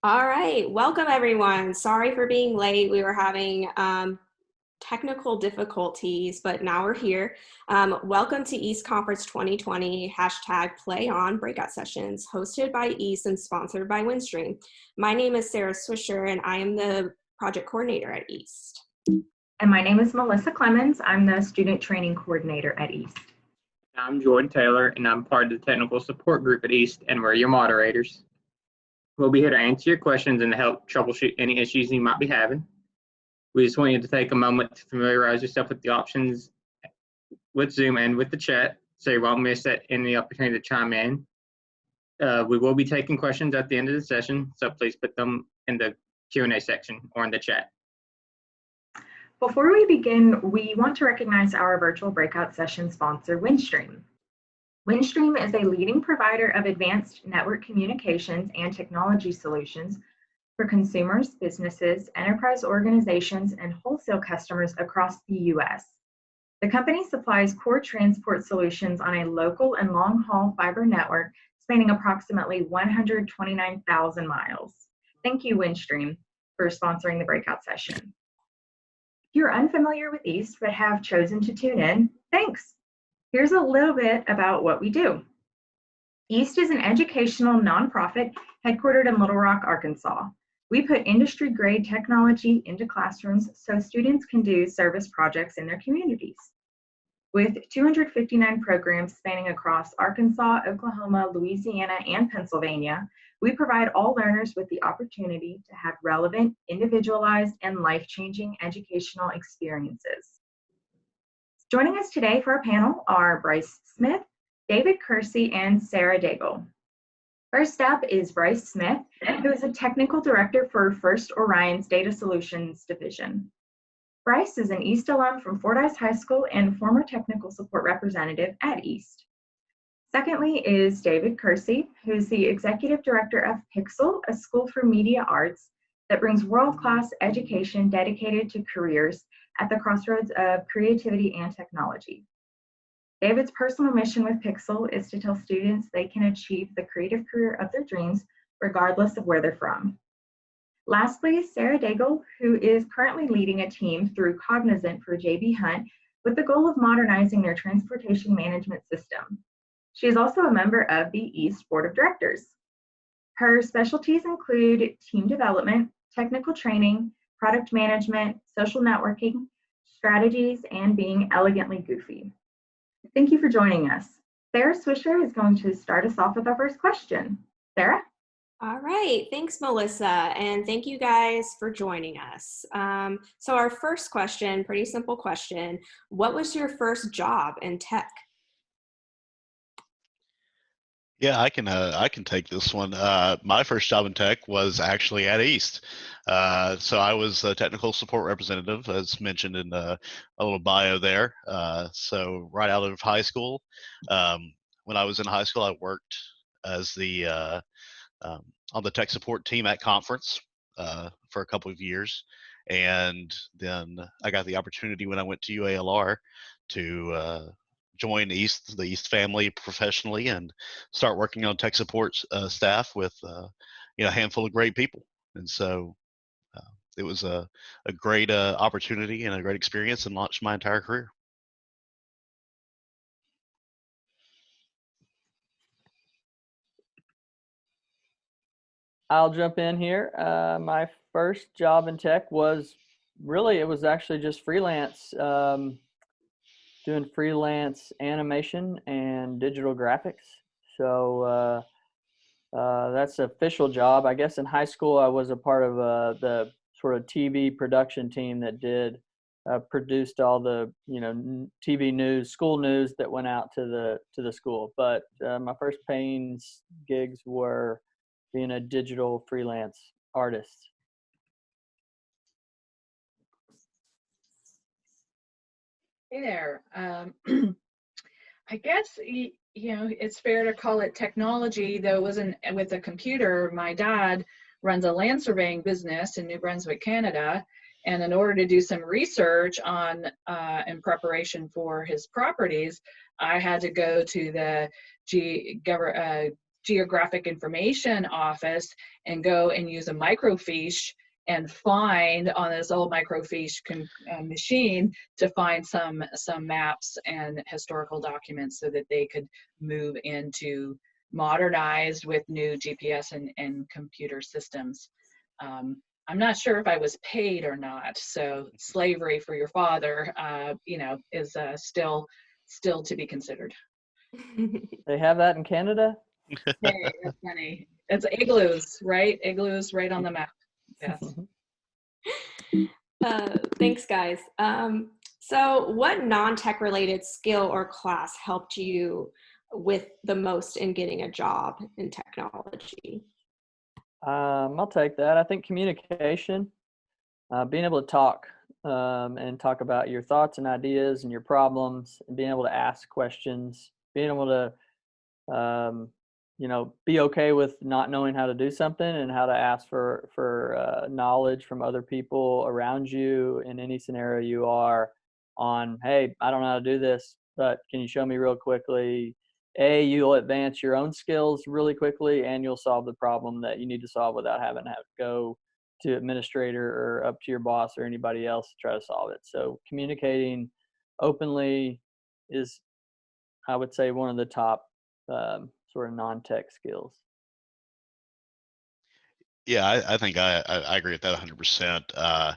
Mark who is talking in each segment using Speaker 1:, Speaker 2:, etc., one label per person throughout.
Speaker 1: All right, welcome everyone. Sorry for being late. We were having technical difficulties, but now we're here. Welcome to East Conference 2020, hashtag Play On breakout sessions, hosted by East and sponsored by Windstream. My name is Sarah Swisher, and I am the project coordinator at East.
Speaker 2: And my name is Melissa Clemens. I'm the student training coordinator at East.
Speaker 3: I'm Jordan Taylor, and I'm part of the technical support group at East, and we're your moderators. We'll be here to answer your questions and to help troubleshoot any issues you might be having. We just want you to take a moment to familiarize yourself with the options with Zoom and with the chat, so you won't miss any opportunity to chime in. We will be taking questions at the end of the session, so please put them in the Q&A section or in the chat.
Speaker 2: Before we begin, we want to recognize our virtual breakout session sponsor, Windstream. Windstream is a leading provider of advanced network communications and technology solutions for consumers, businesses, enterprise organizations, and wholesale customers across the U.S. The company supplies core transport solutions on a local and long-haul fiber network spanning approximately 129,000 miles. Thank you, Windstream, for sponsoring the breakout session. If you're unfamiliar with East but have chosen to tune in, thanks. Here's a little bit about what we do. East is an educational nonprofit headquartered in Little Rock, Arkansas. We put industry-grade technology into classrooms so students can do service projects in their communities. With 259 programs spanning across Arkansas, Oklahoma, Louisiana, and Pennsylvania, we provide all learners with the opportunity to have relevant, individualized, and life-changing educational experiences. Joining us today for our panel are Bryce Smith, David Kersey, and Sarah Daigle. First up is Bryce Smith, who is a technical director for First Orion's Data Solutions Division. Bryce is an East alum from Fordyce High School and former technical support representative at East. Secondly is David Kersey, who is the executive director of Pixel, a school for media arts that brings world-class education dedicated to careers at the crossroads of creativity and technology. David's personal mission with Pixel is to tell students they can achieve the creative career of their dreams regardless of where they're from. Lastly, Sarah Daigle, who is currently leading a team through Cognizant for J.B. Hunt with the goal of modernizing their transportation management system. She is also a member of the East Board of Directors. Her specialties include team development, technical training, product management, social networking, strategies, and being elegantly goofy. Thank you for joining us. Sarah Swisher is going to start us off with our first question. Sarah?
Speaker 1: All right, thanks, Melissa, and thank you guys for joining us. So our first question, pretty simple question, what was your first job in tech?
Speaker 4: Yeah, I can take this one. My first job in tech was actually at East. So I was a technical support representative, as mentioned in a little bio there. So right out of high school, when I was in high school, I worked as the on the tech support team at conference for a couple of years, and then I got the opportunity when I went to UALR to join the East family professionally and start working on tech support staff with a handful of great people. And so it was a great opportunity and a great experience, and launched my entire career.
Speaker 5: I'll jump in here. My first job in tech was actually just freelance, doing freelance animation and digital graphics. So that's an official job. I guess in high school I was a part of the sort of TV production team that produced all the TV news, school news that went out to the school. But my first paying gigs were being a digital freelance artist.
Speaker 6: Hey there. I guess, it's fair to call it technology, though it wasn't with a computer. My dad runs a land surveying business in New Brunswick, Canada. And in order to do some research on, in preparation for his properties, I had to go to the geographic information office and go and use a microfiche and find on this old microfiche machine to find some maps and historical documents so that they could move into modernized with new GPS and computer systems. I'm not sure if I was paid or not, so slavery for your father, is still to be considered.
Speaker 5: They have that in Canada?
Speaker 6: Hey, that's funny. It's igloos, right? Igloos right on the map. Yes.
Speaker 1: Thanks, guys. So what non-tech related skill or class helped you with the most in getting a job in technology?
Speaker 5: I'll take that. I think communication, being able to talk and talk about your thoughts and ideas and your problems, and being able to ask questions, being able to, be okay with not knowing how to do something and how to ask for knowledge from other people around you in any scenario you are on. Hey, I don't know how to do this, but can you show me real quickly? You'll advance your own skills really quickly, and you'll solve the problem that you need to solve without having to go to administrator or up to your boss or anybody else to try to solve it. So communicating openly is, I would say, one of the top sort of non-tech skills.
Speaker 4: Yeah, I think I agree with that 100%.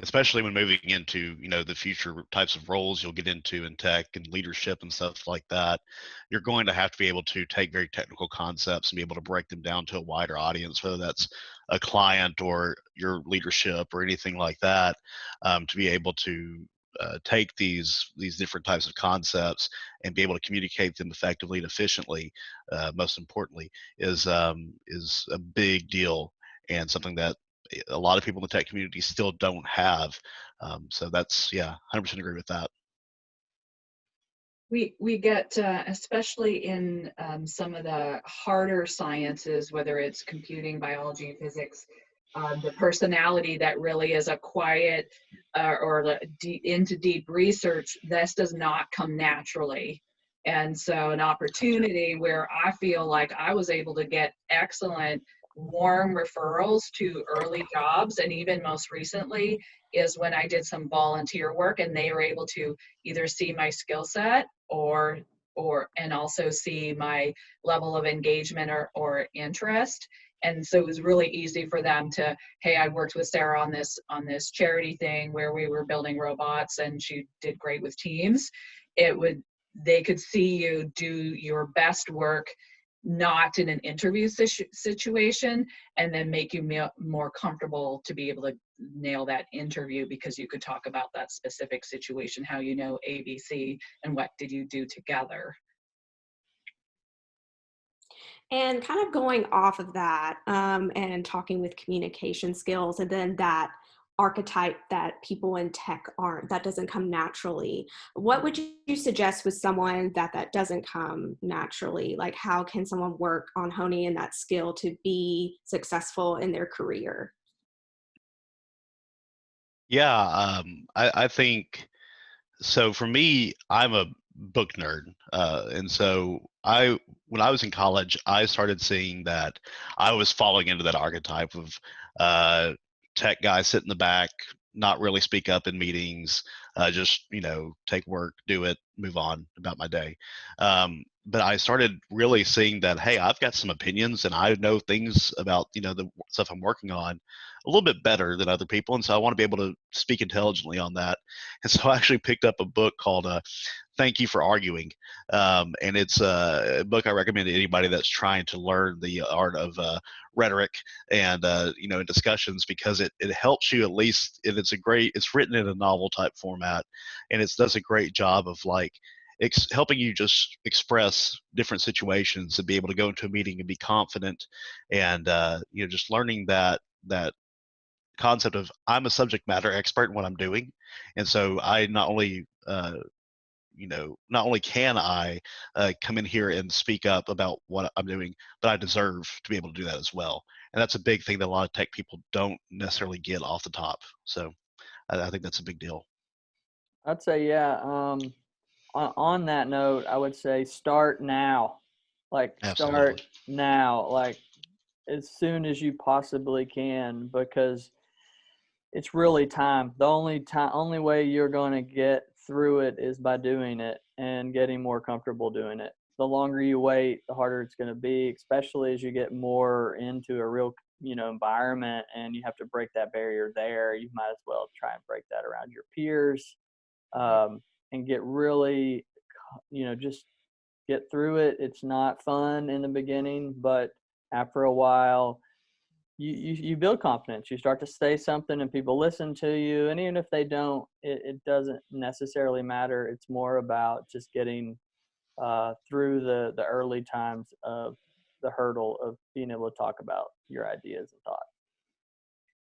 Speaker 4: Especially when moving into the future types of roles you'll get into in tech and leadership and stuff like that. You're going to have to be able to take very technical concepts and be able to break them down to a wider audience, whether that's a client or your leadership or anything like that, to be able to take these different types of concepts and be able to communicate them effectively and efficiently. Most importantly, is a big deal and something that a lot of people in the tech community still don't have. So that's, yeah, 100% agree with that.
Speaker 6: We get, especially in some of the harder sciences, whether it's computing, biology, physics, the personality that really is a quiet into deep research, this does not come naturally. And so an opportunity where I feel like I was able to get excellent warm referrals to early jobs, and even most recently is when I did some volunteer work and they were able to either see my skill set and also see my level of engagement or interest. And so it was really easy for them to, hey, I worked with Sarah on this charity thing where we were building robots and she did great with teams. They could see you do your best work not in an interview situation, and then make you more comfortable to be able to nail that interview because you could talk about that specific situation, how you know ABC and what did you do together.
Speaker 1: And kind of going off of that and talking with communication skills, and then that archetype that people in tech aren't, that doesn't come naturally. What would you suggest with someone that doesn't come naturally? Like, how can someone work on honing in that skill to be successful in their career?
Speaker 4: Yeah, I think so. For me, I'm a book nerd, and so when I was in college, I started seeing that I was falling into that archetype of uh, tech guy sit in the back, not really speak up in meetings, just take work, do it, move on about my day. But I started really seeing that, hey, I've got some opinions and I know things about the stuff I'm working on a little bit better than other people, and so I want to be able to speak intelligently on that. And so I actually picked up a book called Thank You for Arguing. And it's a book I recommend to anybody that's trying to learn the art of rhetoric and discussions, because it helps you, at least if it's written in a novel type format, and it does a great job of helping you just express different situations and be able to go into a meeting and be confident, and just learning that concept of I'm a subject matter expert in what I'm doing, and so I not only can I come in here and speak up about what I'm doing, but I deserve to be able to do that as well. And that's a big thing that a lot of tech people don't necessarily get off the top. So I think that's a big deal.
Speaker 5: I'd say, yeah. On that note, I would say start now. Like
Speaker 4: Absolutely.
Speaker 5: start now, like as soon as you possibly can, because it's really time. The only way you're going to get through it is by doing it and getting more comfortable doing it. The longer you wait, the harder it's going to be, especially as you get more into a real, environment and you have to break that barrier there. You might as well try and break that around your peers, and get really, just get through it. It's not fun in the beginning, but after a while, you build confidence. You start to say something and people listen to you. And even if they don't, it doesn't necessarily matter. It's more about just getting through the early times of the hurdle of being able to talk about your ideas and thoughts.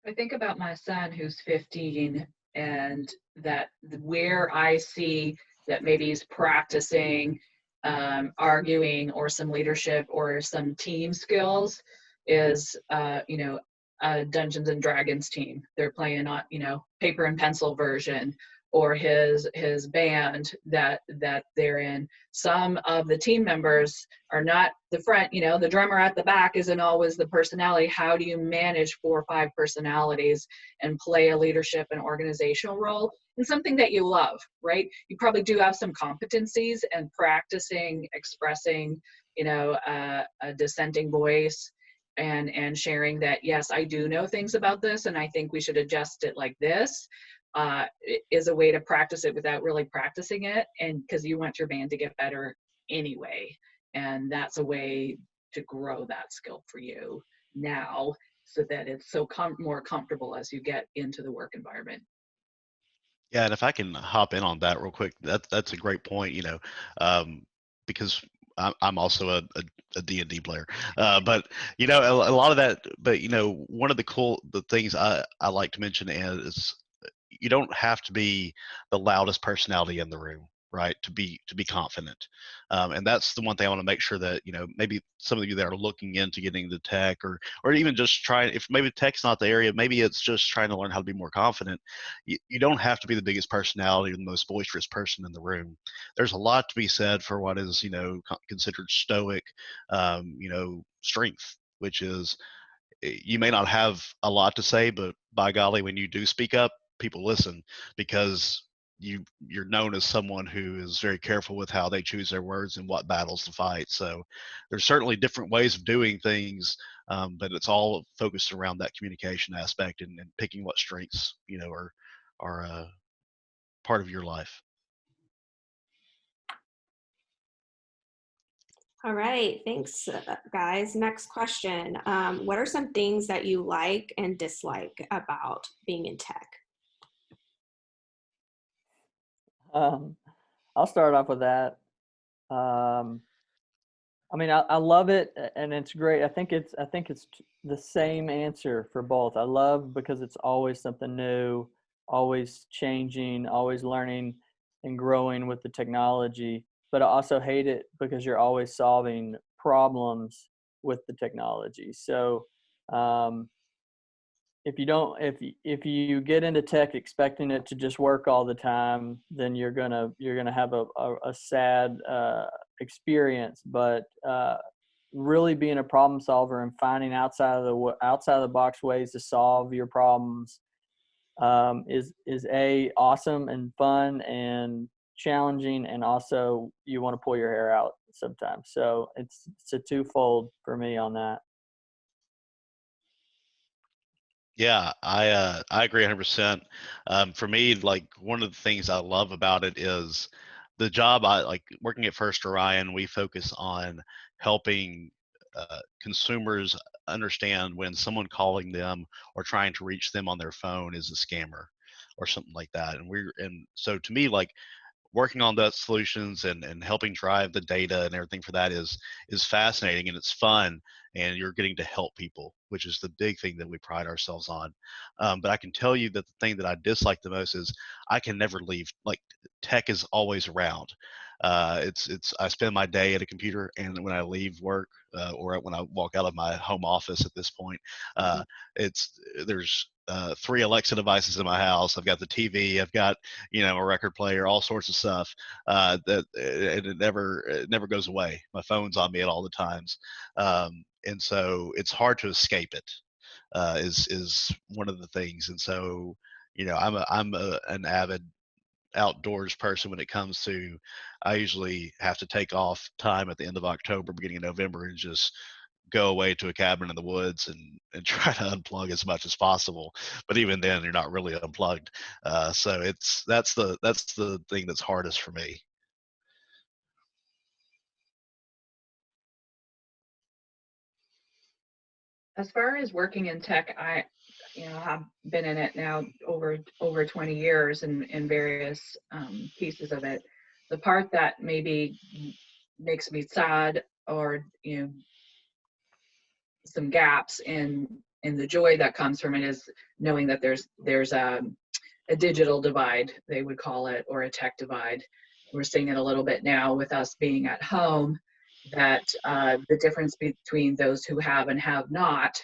Speaker 6: I think about my son who's 15, and that where I see that maybe he's practicing arguing or some leadership or some team skills is, a Dungeons and Dragons team. They're playing on, paper and pencil version, or his band that they're in. Some of the team members are not the front, the drummer at the back isn't always the personality. How do you manage 4 or 5 personalities and play a leadership and organizational role in something that you love, right? You probably do have some competencies and practicing expressing, a dissenting voice, and sharing that, yes, I do know things about this and I think we should adjust it like this, is a way to practice it without really practicing it, and because you want your band to get better anyway. And that's a way to grow that skill for you now, so that it's so more comfortable as you get into the work environment.
Speaker 4: Yeah, and if I can hop in on that real quick, that's a great point. Because I'm also a D&D player, but a lot of that. But one of the things I like to mention is you don't have to be the loudest personality in the room, right, to be confident. And that's the one thing I want to make sure that maybe some of you that are looking into getting into tech, or even just trying, if maybe tech's not the area, maybe it's just trying to learn how to be more confident. You don't have to be the biggest personality or the most boisterous person in the room. There's a lot to be said for what is considered stoic, strength, which is you may not have a lot to say, but by golly, when you do speak up, people listen, because you're known as someone who is very careful with how they choose their words and what battles to fight. So there's certainly different ways of doing things, but it's all focused around that communication aspect, and picking what strengths are part of your life.
Speaker 1: All right, thanks, guys. Next question. What are some things that you like and dislike about being in tech?
Speaker 5: I'll start off with that. I love it and it's great. I think it's the same answer for both. I love because it's always something new, always changing, always learning and growing with the technology. But I also hate it because you're always solving problems with the technology. So if you get into tech expecting it to just work all the time, then you're gonna have a sad experience. But really being a problem solver and finding outside of the box ways to solve your problems is awesome and fun and challenging, and also you want to pull your hair out sometimes. So it's a twofold for me on that.
Speaker 4: Yeah, I agree 100%. For me, like one of the things I love about it is the job. I like working at First Orion. We focus on helping consumers understand when someone calling them or trying to reach them on their phone is a scammer or something like that. And so to me, like working on those solutions and helping drive the data and everything for that is fascinating, and it's fun, and you're getting to help people, which is the big thing that we pride ourselves on. But I can tell you that the thing that I dislike the most is I can never leave. Like tech is always around. It's I spend my day at a computer, and when I leave work, or when I walk out of my home office at this point, it's there's 3 Alexa devices in my house. I've got the TV. I've got, a record player, all sorts of stuff. It never goes away. My phone's on me at all the times, and so it's hard to escape it. Is one of the things. And so, an avid outdoors person when it comes to. I usually have to take off time at the end of October, beginning of November, and just go away to a cabin in the woods and try to unplug as much as possible. But even then, you're not really unplugged. So that's the thing that's hardest for me.
Speaker 6: As far as working in tech, I have been in it now over 20 years in various pieces of it. The part that maybe makes me sad, or some gaps in the joy that comes from it, is knowing that there's a digital divide, they would call it, or a tech divide. We're seeing it a little bit now with us being at home, that the difference between those who have and have not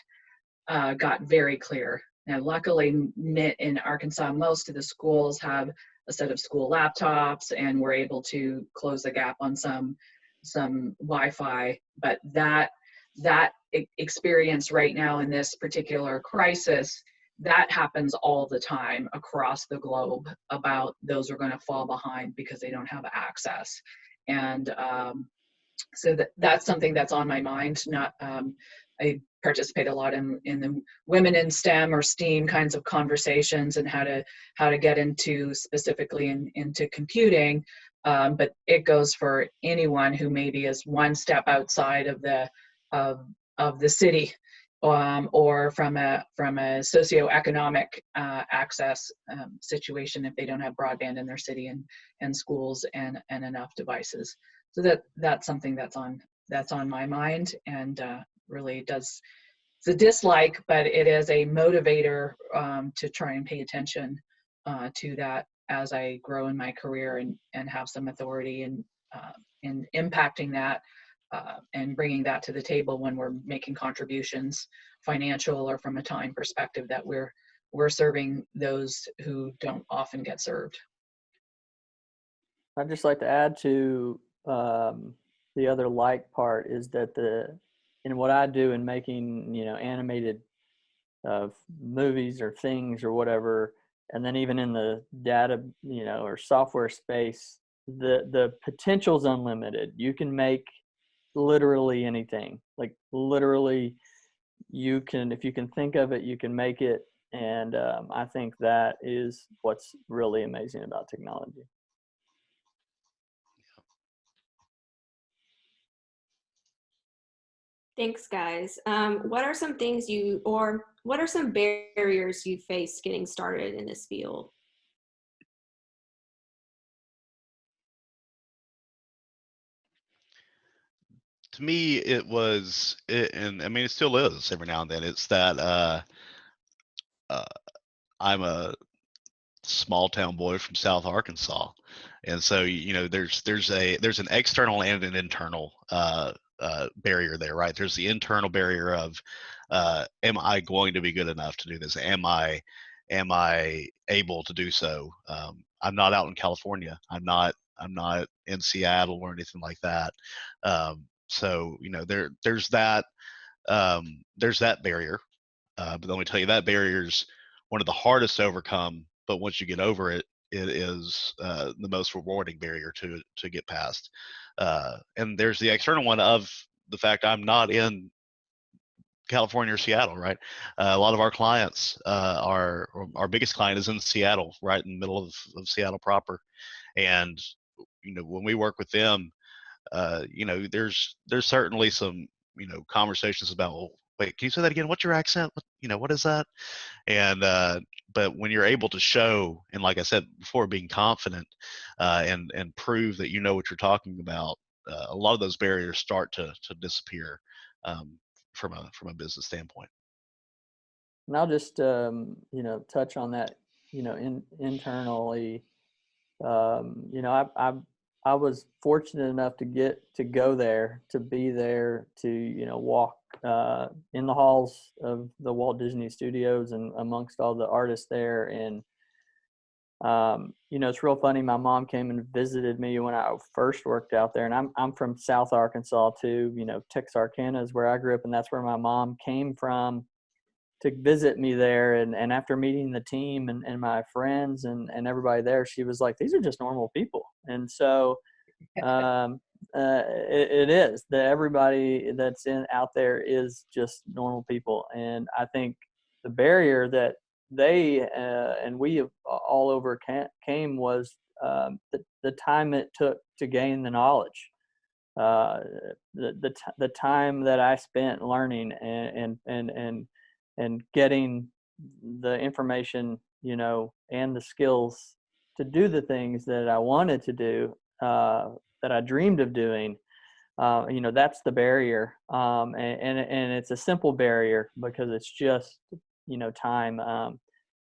Speaker 6: got very clear. Now, luckily, in Arkansas, most of the schools have a set of school laptops, and we're able to close the gap on some Wi-Fi. But that experience right now in this particular crisis, that happens all the time across the globe, about those are going to fall behind because they don't have access. And so that's something that's on my mind. I participate a lot in the women in STEM or STEAM kinds of conversations, and how to get into specifically into computing. But it goes for anyone who maybe is one step outside of the city, or from a socioeconomic access situation, if they don't have broadband in their city and schools and enough devices. So that's something that's on my mind, and really does. It's a dislike, but it is a motivator to try and pay attention to that as I grow in my career and have some authority in impacting that. And bringing that to the table when we're making contributions, financial or from a time perspective, that we're serving those who don't often get served.
Speaker 5: I'd just like to add to the other part is that in what I do in making animated movies or things or whatever, and then even in the data or software space, the potential's unlimited. You can make literally anything. Like literally, if you can think of it, you can make it. And I think that is what's really amazing about technology.
Speaker 1: Thanks, guys. What are some things what are some barriers you face getting started in this field?
Speaker 4: To me, and I mean, it still is every now and then. It's that I'm a small town boy from South Arkansas, and so there's an external and an internal barrier there, right? There's the internal barrier of am I going to be good enough to do this? Am I able to do so? I'm not out in California. I'm not in Seattle or anything like that. So there's that barrier. But let me tell you, that barrier's one of the hardest to overcome. But once you get over it, it is the most rewarding barrier to get past. And there's the external one of the fact I'm not in California or Seattle, right? A lot of our clients, our biggest client is in Seattle, right in the middle of Seattle proper. And when we work with them, there's certainly some conversations about, well, wait, can you say that again? What's your accent? What is that? And but when you're able to show, and like I said before, being confident and prove that you know what you're talking about, a lot of those barriers start to disappear from a business standpoint.
Speaker 5: And I'll just touch on that. Internally, I was fortunate enough to get to go there, to be there, to walk in the halls of the Walt Disney Studios and amongst all the artists there. And it's real funny. My mom came and visited me when I first worked out there, and I'm from South Arkansas too. Texarkana is where I grew up, and that's where my mom came from to visit me there. And after meeting the team and my friends and everybody there, she was like, "These are just normal people." And so it is that everybody that's out there is just normal people. And I think the barrier that they and we all overcame was the time it took to gain the knowledge, the time that I spent learning and getting the information, and the skills to do the things that I wanted to do, that I dreamed of doing. That's the barrier, and it's a simple barrier because it's just time.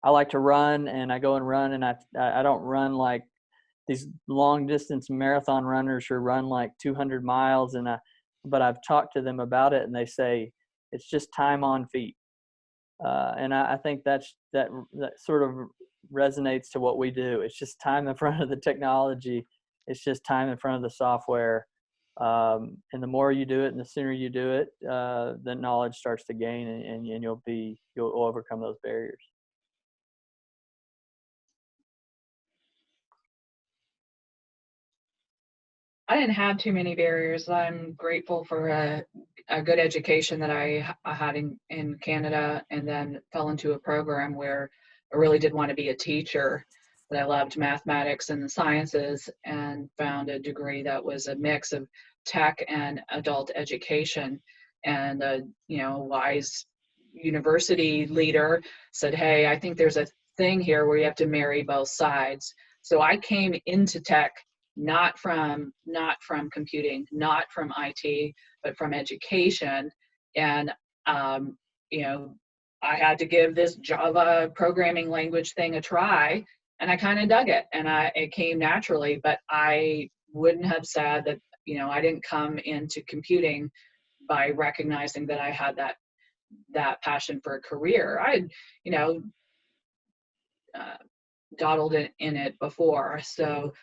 Speaker 5: I like to run, and I go and run, and I don't run like these long distance marathon runners who run like 200 miles, but I've talked to them about it, and they say it's just time on feet, and I think that sort of resonates to what we do. It's just time in front of the technology. It's just time in front of the software. And the more you do it and the sooner you do it, the knowledge starts to gain, and you'll overcome those barriers.
Speaker 6: I didn't have too many barriers. I'm grateful for a good education that I had in Canada, and then fell into a program where I really did want to be a teacher. But I loved mathematics and the sciences, and found a degree that was a mix of tech and adult education. And a wise university leader said, "Hey, I think there's a thing here where you have to marry both sides." So I came into tech not from computing, not from IT, but from education. And I had to give this Java programming language thing a try, and I kind of dug it, and it came naturally. But I wouldn't have said that I didn't come into computing by recognizing that I had that passion for a career. I dawdled in it before, so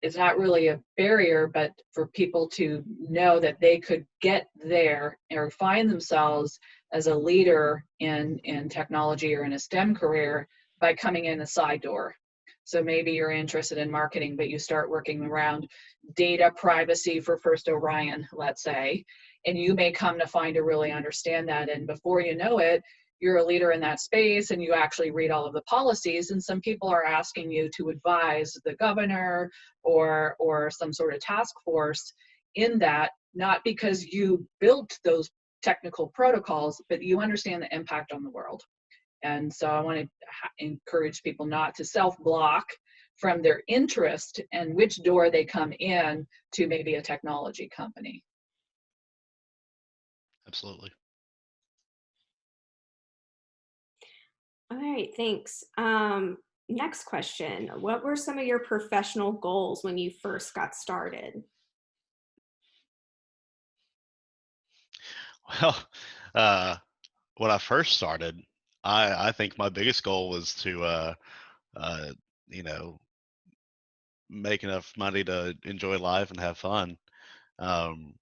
Speaker 6: it's not really a barrier, but for people to know that they could get there or find themselves as a leader in technology or in a STEM career by coming in a side door. So maybe you're interested in marketing, but you start working around data privacy for First Orion, let's say, and you may come to find to really understand that. And before you know it, you're a leader in that space, and you actually read all of the policies, and some people are asking you to advise the governor or some sort of task force in that, not because you built those technical protocols, but you understand the impact on the world. And so I want to encourage people not to self-block from their interest and which door they come in to maybe a technology company.
Speaker 4: Absolutely.
Speaker 1: All right, thanks. Next question. What were some of your professional goals when you first got started?
Speaker 4: Well, when I first started, I think my biggest goal was to, uh, you know, make enough money to enjoy life and have fun, um,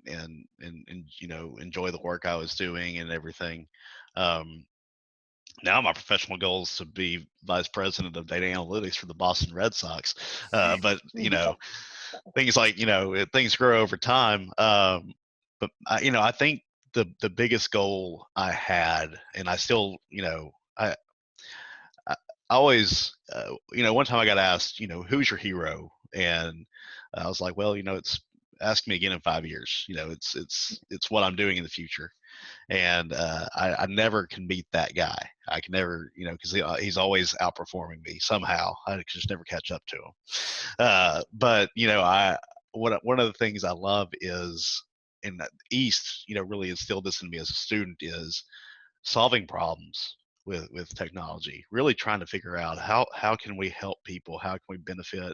Speaker 4: and enjoy the work I was doing and everything. Um, Now my professional goal is to be vice president of data analytics for the Boston Red Sox. But things like things grow over time. But I think the biggest goal I had, and I still I always one time I got asked, who's your hero, and I was like, well, it's ask me again in 5 years. It's what I'm doing in the future, and I never can beat that guy. I can never, because he's always outperforming me somehow. I can just never catch up to him. But one of the things I love is in the East, really instilled this in me as a student is solving problems with technology. Really trying to figure out how can we help people, how can we benefit,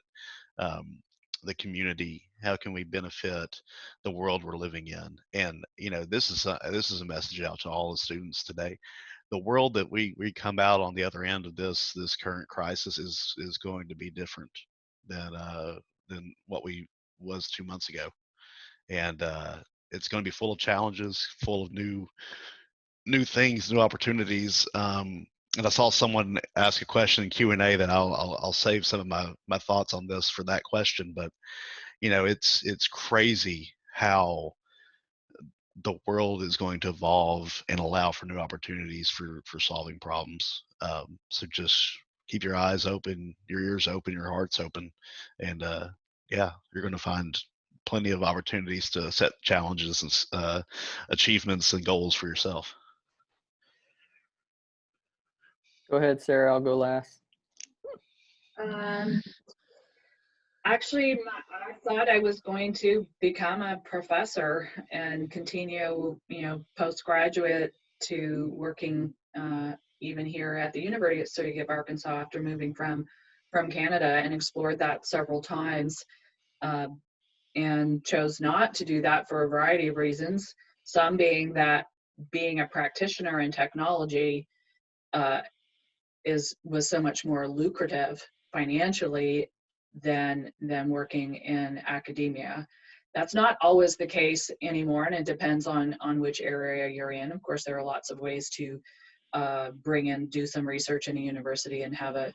Speaker 4: um, the community? How can we benefit the world we're living in? And this is a message out to all the students today. The world that we come out on the other end of this current crisis is going to be different than what we was 2 months ago, and it's going to be full of challenges, full of new things, new opportunities. And I saw someone ask a question in Q&A that I'll save some of my thoughts on this for that question. But it's crazy how the world is going to evolve and allow for new opportunities for solving problems. So just keep your eyes open, your ears open, your hearts open, and yeah, you're going to find plenty of opportunities to set challenges and achievements and goals for yourself.
Speaker 5: Go ahead, Sarah. I'll go last.
Speaker 6: Actually, I thought I was going to become a professor and continue, postgraduate to working even here at the University of Arkansas after moving from Canada, and explored that several times, and chose not to do that for a variety of reasons. Some being that being a practitioner in technology was so much more lucrative financially than working in academia. That's not always the case anymore, and it depends on which area you're in. Of course, there are lots of ways to do some research in a university and have a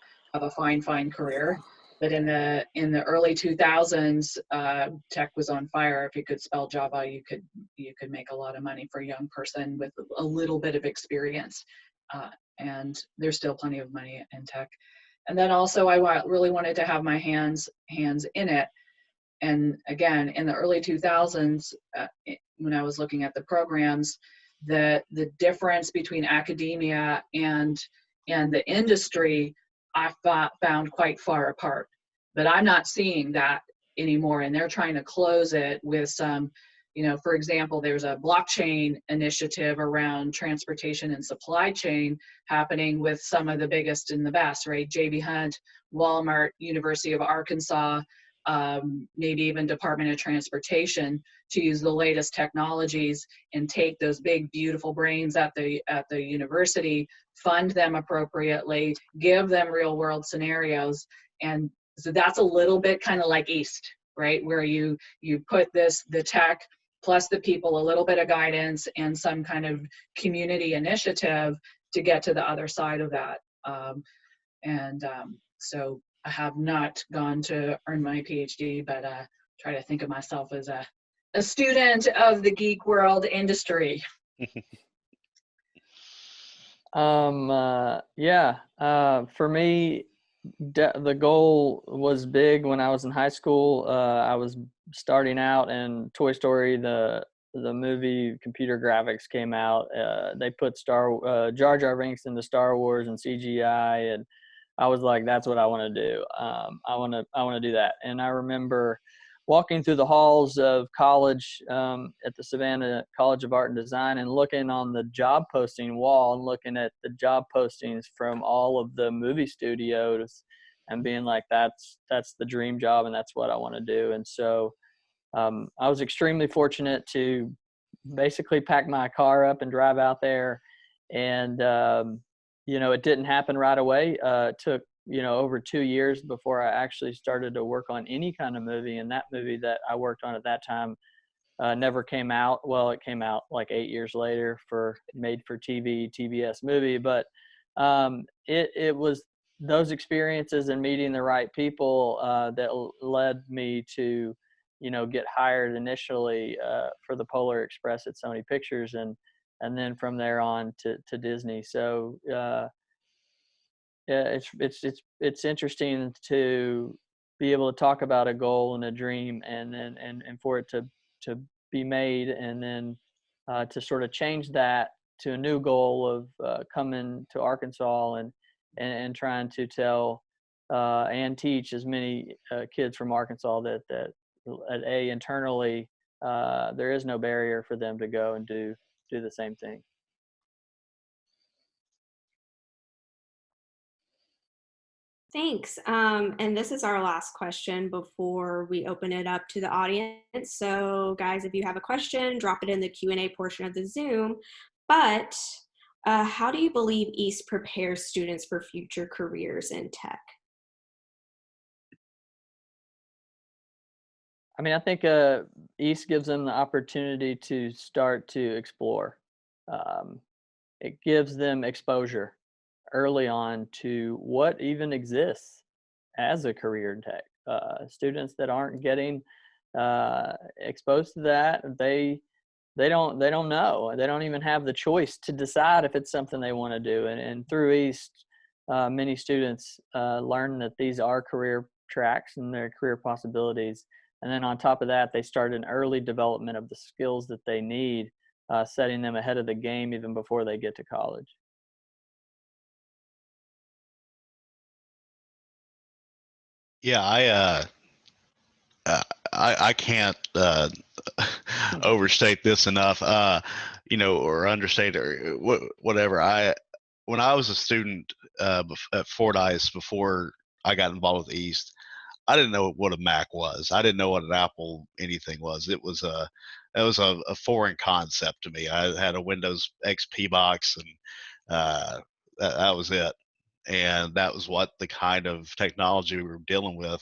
Speaker 6: fine career. But in the early 2000s, tech was on fire. If you could spell Java, you could make a lot of money for a young person with a little bit of experience. And there's still plenty of money in tech. And then also I really wanted to have my hands in it. And again, in the early 2000s, when I was looking at the programs, the difference between academia and the industry, I found quite far apart. But I'm not seeing that anymore, and they're trying to close it with some, for example, there's a blockchain initiative around transportation and supply chain happening with some of the biggest and the best, right? J.B. Hunt, Walmart, University of Arkansas, maybe even Department of Transportation, to use the latest technologies and take those big, beautiful brains at the university, fund them appropriately, give them real world scenarios. And so that's a little bit kind of like East, right? Where you put the tech plus the people, a little bit of guidance and some kind of community initiative to get to the other side of that. So I have not gone to earn my PhD, but try to think of myself as a student of the geek world industry.
Speaker 5: For me, the goal was big when I was in high school. I was starting out, and Toy Story, the movie, computer graphics came out. They put Jar Jar Binks into Star Wars and CGI, and I was like, that's what I want to do. I want to do that. And I remember walking through the halls of college at the Savannah College of Art and Design and looking on the job posting wall and looking at the job postings from all of the movie studios and being like, that's the dream job, and that's what I want to do. And so I was extremely fortunate to basically pack my car up and drive out there. And, it didn't happen right away. It took, over 2 years before I actually started to work on any kind of movie. And that movie that I worked on at that time never came out. Well, it came out like 8 years later for made for TV, TBS movie. But it was those experiences and meeting the right people that led me to, get hired initially for the Polar Express at Sony Pictures, and then from there on to Disney. So it's interesting to be able to talk about a goal and a dream, and for it to be made, and then to sort of change that to a new goal of coming to Arkansas and trying to tell and teach as many kids from Arkansas that internally there is no barrier for them to go and do the same thing.
Speaker 1: Thanks. And this is our last question before we open it up to the audience. So guys, if you have a question, drop it in the Q&A portion of the Zoom. But how do you believe East prepares students for future careers in tech?
Speaker 5: I mean, I think East gives them the opportunity to start to explore. Um, it gives them exposure early on to what even exists as a career in tech. Students that aren't getting exposed to that, they don't know. They don't even have the choice to decide if it's something they want to do. And through East, many students learn that these are career tracks and their career possibilities. And then on top of that, they start an early development of the skills that they need, setting them ahead of the game even before they get to college.
Speaker 4: Yeah, uh, I can't overstate this enough, or understate or whatever. When I was a student at Fordyce before I got involved with East, I didn't know what a Mac was. I didn't know what an Apple anything was. It was a foreign concept to me. I had a Windows XP box, and that was it. And that was what the kind of technology we were dealing with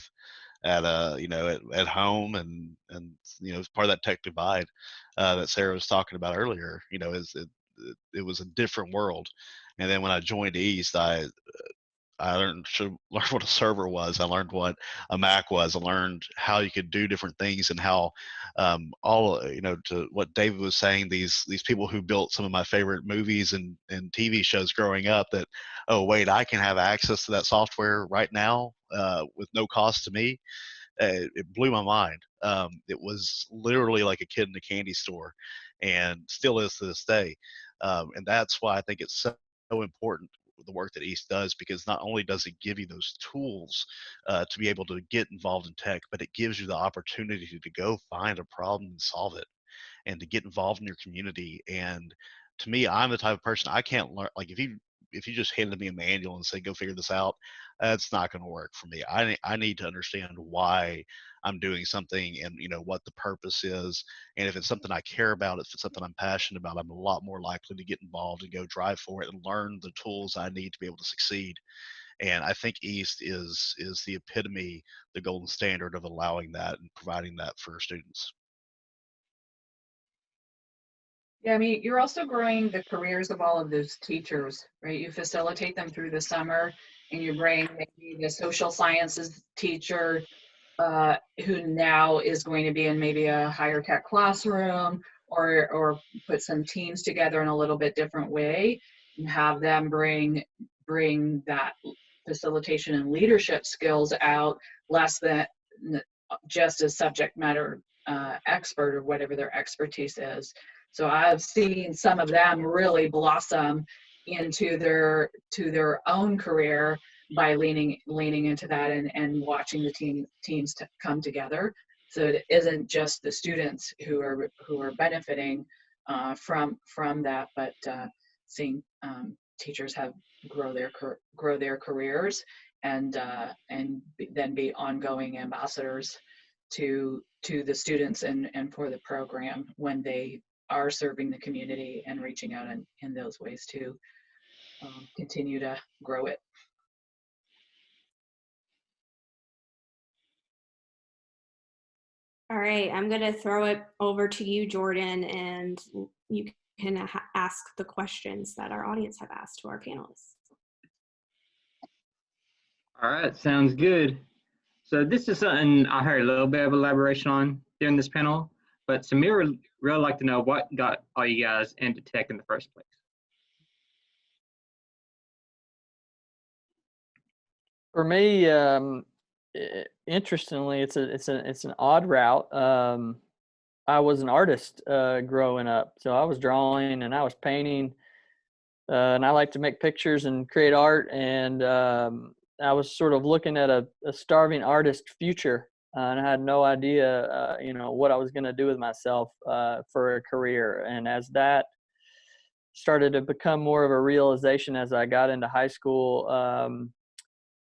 Speaker 4: at home, and it's part of that tech divide that Sarah was talking about earlier. It was a different world. And then when I joined East, I learned what a server was. I learned what a Mac was. I learned how you could do different things, and how to what David was saying, these people who built some of my favorite movies and TV shows growing up, that, oh wait, I can have access to that software right now with no cost to me. It blew my mind. It was literally like a kid in a candy store, and still is to this day. And that's why I think it's so important, the work that East does, because not only does it give you those tools to be able to get involved in tech, but it gives you the opportunity to go find a problem and solve it, and to get involved in your community. And to me, I'm the type of person, I can't learn. Like, if you just handed me a manual and say go figure this out, that's not going to work for me. I need to understand why I'm doing something, and what the purpose is. And if it's something I care about, if it's something I'm passionate about, I'm a lot more likely to get involved and go drive for it and learn the tools I need to be able to succeed. And I think East is the epitome, the golden standard of allowing that and providing that for students.
Speaker 6: Yeah, I mean, you're also growing the careers of all of those teachers, right? You facilitate them through the summer, and you bring maybe the social sciences teacher who now is going to be in maybe a higher tech classroom, or put some teams together in a little bit different way, and have them bring that facilitation and leadership skills out, less than just as subject matter expert or whatever their expertise is. So I've seen some of them really blossom into their own career by leaning into that, and watching the teams to come together. So it isn't just the students who are benefiting from that, but seeing teachers have grow their careers, and then be ongoing ambassadors to the students, and for the program when they are serving the community and reaching out in those ways to continue to grow it.
Speaker 1: All right, I'm going to throw it over to you, Jordan, and you can ask the questions that our audience have asked to our panelists.
Speaker 3: All right, sounds good. So this is something I heard a little bit of elaboration on during this panel, but Samir would really like to know what got all you guys into tech in the first place.
Speaker 5: For me, interestingly, it's an odd route. I was an artist growing up, so I was drawing and I was painting, and I like to make pictures and create art. And I was sort of looking at a starving artist future, and I had no idea, what I was going to do with myself for a career. And as that started to become more of a realization as I got into high school,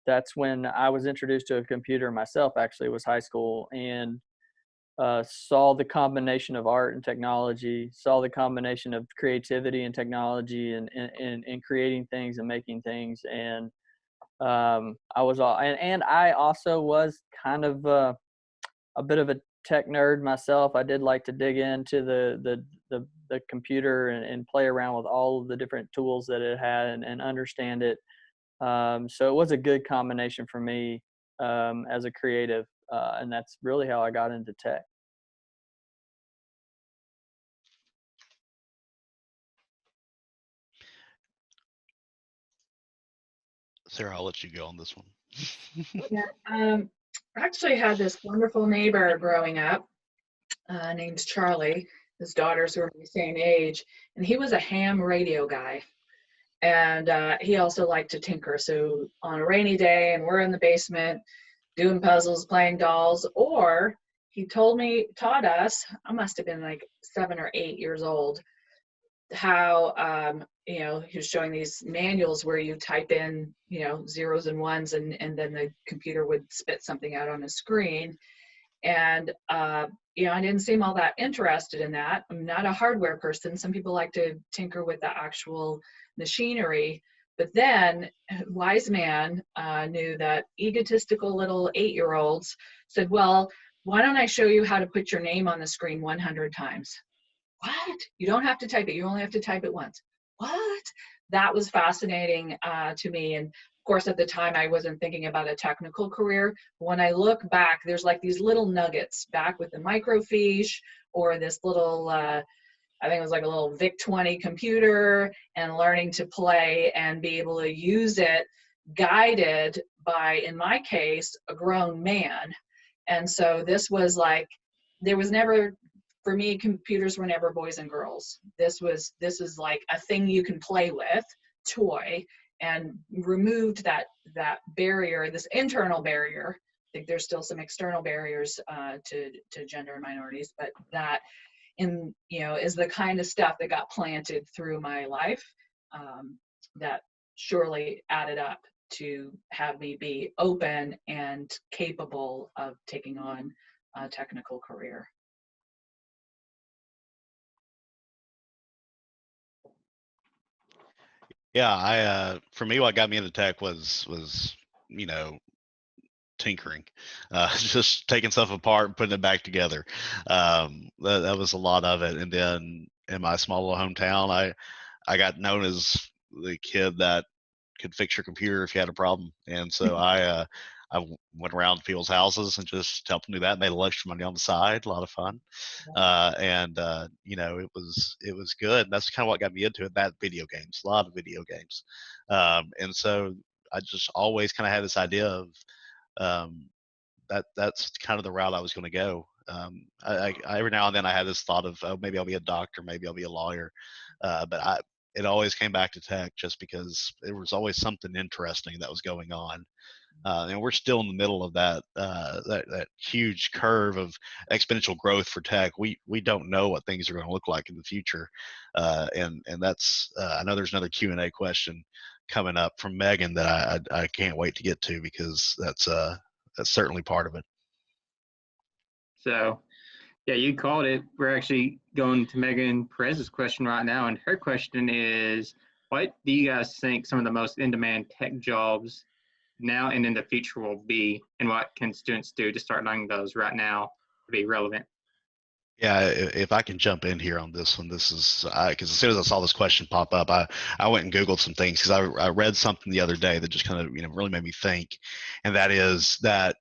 Speaker 5: that's when I was introduced to a computer myself. Actually, it was high school, and saw the combination of art and technology, saw the combination of creativity and technology, and creating things and making things. And I was all, and I also was kind of a bit of a tech nerd myself. I did like to dig into the computer and play around with all of the different tools that it had, and understand it. So it was a good combination for me as a creative, and that's really how I got into tech.
Speaker 4: Sarah, I'll let you go on this one.
Speaker 6: Yeah, I actually had this wonderful neighbor growing up named Charlie. His daughters were the same age, and he was a ham radio guy. And he also liked to tinker. So on a rainy day, and we're in the basement doing puzzles, playing dolls, or he taught us, I must have been like 7 or 8 years old, how he was showing these manuals where you type in zeros and ones, and then the computer would spit something out on a screen. And I didn't seem all that interested in that. I'm not a hardware person. Some people like to tinker with the actual machinery. But then wise man knew that egotistical little 8-year-olds said, well, why don't I show you how to put your name on the screen 100 times? What? You don't have to type it. You only have to type it once. What? That was fascinating to me. And of course, at the time, I wasn't thinking about a technical career. When I look back, there's like these little nuggets back with the microfiche, or this little, I think it was like a little VIC-20 computer, and learning to play and be able to use it guided by, in my case, a grown man. And so this was like, there was never, for me, computers were never boys and girls. This is like a thing you can play with, toy, and removed that barrier, this internal barrier. I think there's still some external barriers to gender minorities, but that is the kind of stuff that got planted through my life that surely added up to have me be open and capable of taking on a technical career.
Speaker 4: Yeah, for me, what got me into tech was tinkering, just taking stuff apart and putting it back together. That was a lot of it. And then in my small little hometown, I got known as the kid that could fix your computer if you had a problem. And so I went around people's houses and just helped them do that. Made a little extra money on the side, a lot of fun. It was good. And that's kind of what got me into it. That video games, a lot of video games. And so I just always kind of had this idea of that's kind of the route I was going to go. I every now and then I had this thought of, oh, maybe I'll be a doctor, maybe I'll be a lawyer, but it always came back to tech just because there was always something interesting that was going on. And we're still in the middle of that huge curve of exponential growth for tech. We don't know what things are going to look like in the future, and that's I know there's another Q&A question coming up from Megan that I can't wait to get to, because that's certainly part of it.
Speaker 3: So, yeah, you called it. We're actually going to Megan Perez's question right now, and her question is, what do you guys think some of the most in-demand tech jobs now and in the future will be, and what can students do to start learning those right now to be relevant?
Speaker 4: Yeah, if I can jump in here on this one, this is because as soon as I saw this question pop up, I went and Googled some things, because I read something the other day that just kind of really made me think, and that is that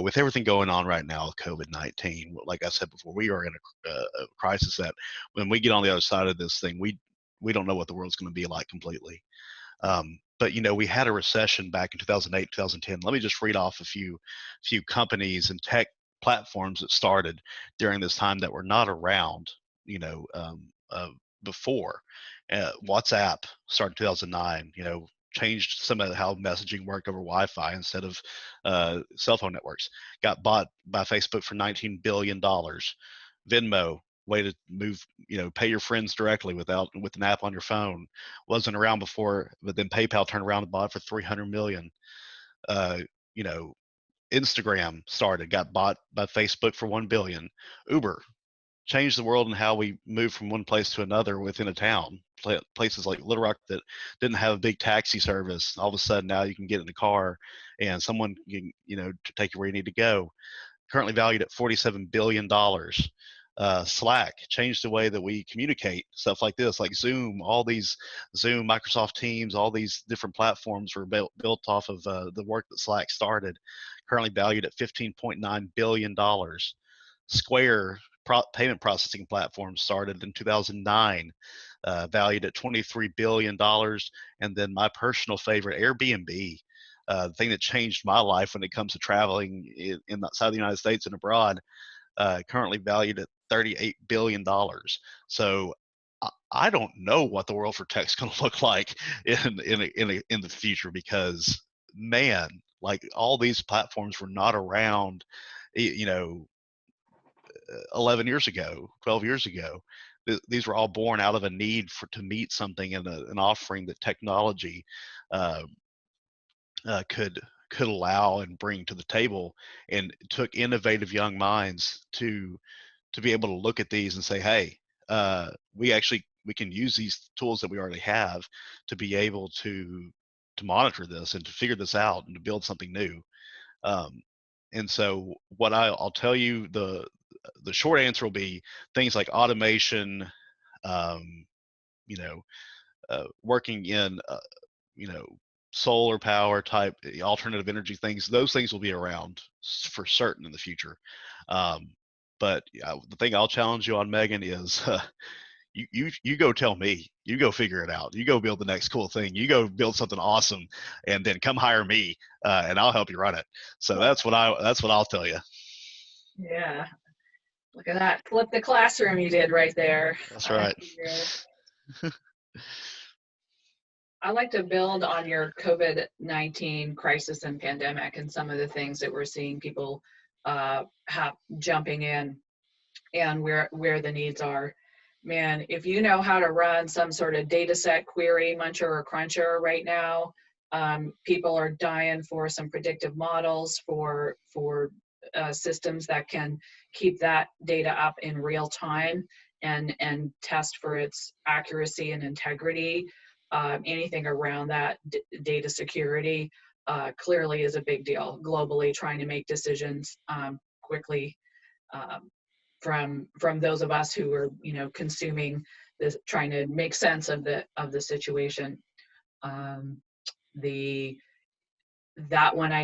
Speaker 4: with everything going on right now with COVID-19, like I said before, we are in a crisis that when we get on the other side of this thing, we don't know what the world's going to be like completely. But we had a recession back in 2008, 2010. Let me just read off a few companies and tech platforms that started during this time that were not around, before. WhatsApp started in 2009. Changed some of how messaging worked over Wi-Fi instead of cell phone networks. Got bought by Facebook for $19 billion. Venmo, way to move, pay your friends directly with an app on your phone. Wasn't around before, but then PayPal turned around and bought it for $300 million. You know, Instagram started, got bought by Facebook for 1 billion. Uber changed the world and how we move from one place to another within a town. Places like Little Rock that didn't have a big taxi service, all of a sudden now you can get in the car and someone can, to take you where you need to go. Currently valued at $47 billion. Slack changed the way that we communicate. Stuff like this, like Zoom, all these Zoom, Microsoft Teams, all these different platforms were built off of the work that Slack started. Currently valued at $15.9 billion. Square payment processing platform started in 2009, valued at $23 billion. And then my personal favorite, Airbnb, the thing that changed my life when it comes to traveling outside the United States and abroad, currently valued at $38 billion. So I don't know what the world for tech is going to look like in the future, because, man, like, all these platforms were not around, 11 years ago, 12 years ago. These were all born out of a need to meet something and an offering that technology uh, could allow and bring to the table, and it took innovative young minds to be able to look at these and say, hey, we can use these tools that we already have to be able to monitor this and to figure this out and to build something new. And so what I'll tell you, the short answer will be things like automation, um, working in, solar power type, alternative energy things. Those things will be around for certain in the future. But the thing I'll challenge you on, Megan, is you go tell me, you go figure it out, you go build the next cool thing, you go build something awesome, and then come hire me, and I'll help you run it. So that's what I'll tell you.
Speaker 6: Yeah. Look at that. Flip the classroom you did right there.
Speaker 4: That's right.
Speaker 6: I like to build on your COVID-19 crisis and pandemic and some of the things that we're seeing people have jumping in, and where the needs are. Man, if you know how to run some sort of data set query, muncher or cruncher right now, people are dying for some predictive models, for systems that can keep that data up in real time and test for its accuracy and integrity. Anything around that data security clearly is a big deal globally, trying to make decisions quickly, from those of us who are, consuming this, trying to make sense of the situation. That one I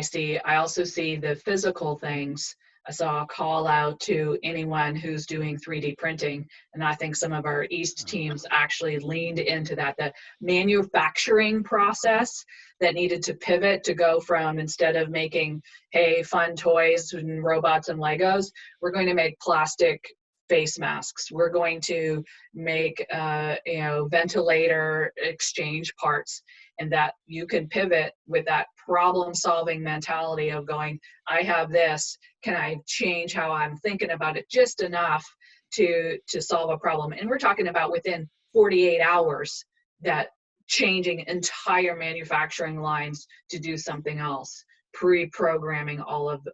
Speaker 6: also see the physical things. I saw a call out to anyone who's doing 3D printing, and I think some of our East teams actually leaned into that. The manufacturing process that needed to pivot to go from, instead of making, hey, fun toys and robots and Legos, we're going to make plastic face masks. We're going to make, ventilator exchange parts, and that you can pivot with that problem-solving mentality of going, I have this, can I change how I'm thinking about it just enough to solve a problem? And we're talking about within 48 hours, that changing entire manufacturing lines to do something else, pre-programming all of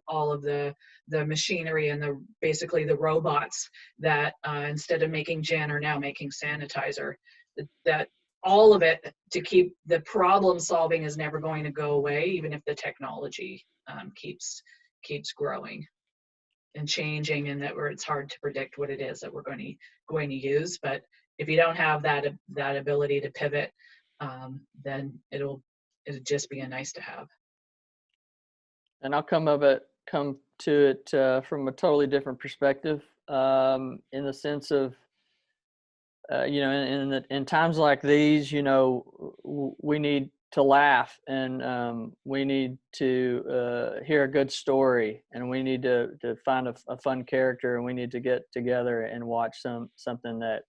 Speaker 6: the machinery and basically the robots that instead of making gin are now making sanitizer. That all of it, to keep the problem solving, is never going to go away, even if the technology keeps growing and changing, and that where it's hard to predict what it is that we're going to use. But if you don't have that ability to pivot, then it'll just be a nice to have.
Speaker 5: And I'll come to it from a totally different perspective, in the sense of, in times like these, we need to laugh, and we need to hear a good story, and we need to find a fun character, and we need to get together and watch something that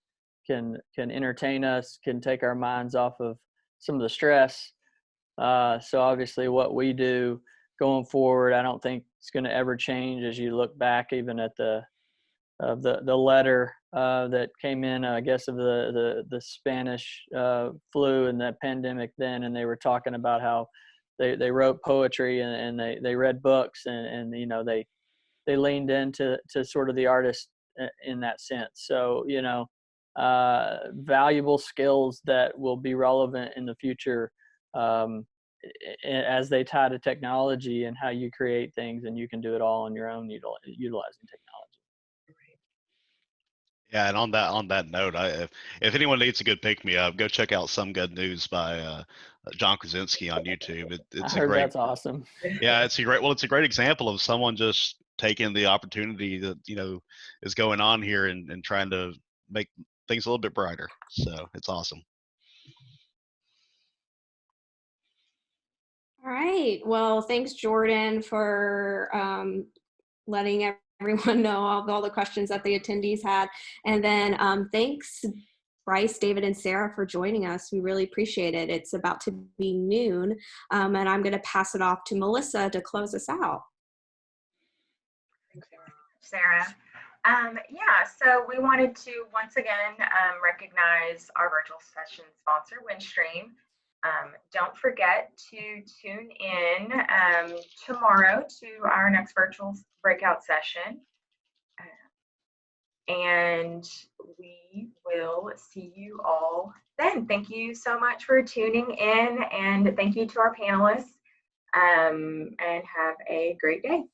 Speaker 5: can entertain us, can take our minds off of some of the stress. So obviously what we do going forward, I don't think it's going to ever change. As you look back even at the letter that came in, I guess, of the Spanish flu and that pandemic then, and they were talking about how they wrote poetry and they read books and you know they leaned into sort of the artist in that sense. So you know, valuable skills that will be relevant in the future as they tie to technology and how you create things, and you can do it all on your own utilizing technology.
Speaker 4: Yeah, and on that note, if anyone needs a good pick me up, go check out Some Good News by John Krasinski on YouTube.
Speaker 5: I
Speaker 4: It's a
Speaker 5: heard
Speaker 4: great,
Speaker 5: that's awesome.
Speaker 4: yeah, it's a great example of someone just taking the opportunity that is going on here and trying to make things a little bit brighter. So it's awesome.
Speaker 1: All right. Well, thanks, Jordan, for letting everyone know all the questions that the attendees had. And then thanks, Bryce, David, and Sarah for joining us. We really appreciate it. It's about to be noon, and I'm going to pass it off to Melissa to close us out.
Speaker 2: Thanks, Sarah. Yeah, so we wanted to once again recognize our virtual session sponsor, Windstream. Don't forget to tune in tomorrow to our next virtual breakout session. And we will see you all then. Thank you so much for tuning in, and thank you to our panelists, and have a great day.